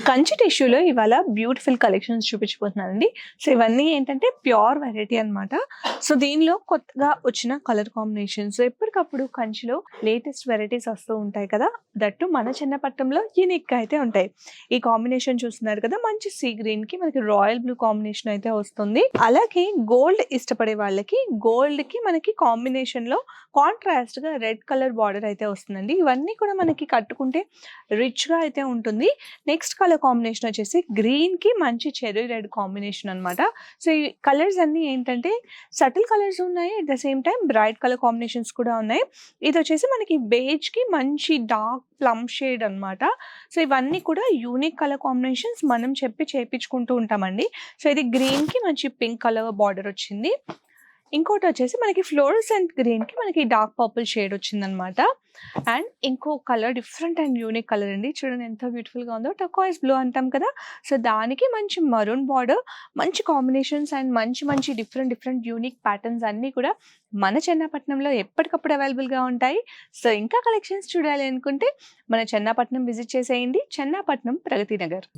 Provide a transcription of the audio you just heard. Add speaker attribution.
Speaker 1: కంచి టిష్యూలో ఇవాళ beautiful collections చూపించబోతున్నానండి. So ఇవన్నీ ఏంటంటే ప్యూర్ వెరైటీ అన్నమాట. సో దీనిలో కొత్తగా వచ్చిన కలర్ కాంబినేషన్స్ ఎప్పటికప్పుడు కంచిలో లేటెస్ట్ వెరైటీస్ వస్తూ ఉంటాయి కదా, దట్టు మన చిన్నపట్నంలో యూనిక్ గా అయితే ఉంటాయి. ఈ కాంబినేషన్ చూస్తున్నారు కదా, మంచి సీ గ్రీన్ కి మనకి రాయల్ బ్లూ కాంబినేషన్ అయితే వస్తుంది. అలాగే గోల్డ్ ఇష్టపడే వాళ్ళకి గోల్డ్ కి మనకి కాంబినేషన్ లో కాంట్రాస్ట్ గా రెడ్ కలర్ బార్డర్ అయితే వస్తుందండి. ఇవన్నీ కూడా మనకి కట్టుకుంటే రిచ్ గా అయితే ఉంటుంది. నెక్స్ట్ కలర్ కాంబినేషన్ వచ్చేసి గ్రీన్ కి మంచి చెర్రీ రెడ్ కాంబినేషన్ అన్నమాట. సో ఈ కలర్స్ అన్ని ఏంటంటే సటిల్ కలర్స్ ఉన్నాయి, at the same time bright colour combinations కూడా ఉన్నాయి. ఇది వచ్చేసి మనకి బేజ్ కి మంచి డార్క్ ప్లమ్ షేడ్ అన్నమాట. సో ఇవన్నీ కూడా యూనిక్ కలర్ కాంబినేషన్స్ మనం చెప్పి చేపించుకుంటూ ఉంటామండి. సో ఇది గ్రీన్ కి మంచి పింక్ కలర్ బార్డర్ వచ్చింది. ఇంకోటి వచ్చేసి మనకి ఫ్లోరసెంట్ గ్రీన్ కి మనకి డార్క్ పర్పుల్ షేడ్ వచ్చిందనమాట. అండ్ ఇంకో colour different and unique colour అండి, చూడండి ఎంత బ్యూటిఫుల్ గా ఉందో. టర్కాయిస్ బ్లూ అంటాం కదా, సో దానికి మంచి మరూన్ బార్డర్, మంచి కాంబినేషన్స్ అండ్ మంచి మంచి డిఫరెంట్ యూనిక్ ప్యాటర్న్స్ అన్నీ కూడా మన చెన్నపట్నంలో ఎప్పటికప్పుడు అవైలబుల్ గా ఉంటాయి. సో ఇంకా కలెక్షన్స్ చూడాలి అనుకుంటే మన చెన్నపట్నం విజిట్ చేసేయండి. చెన్నపట్నం ప్రగతి నగర్.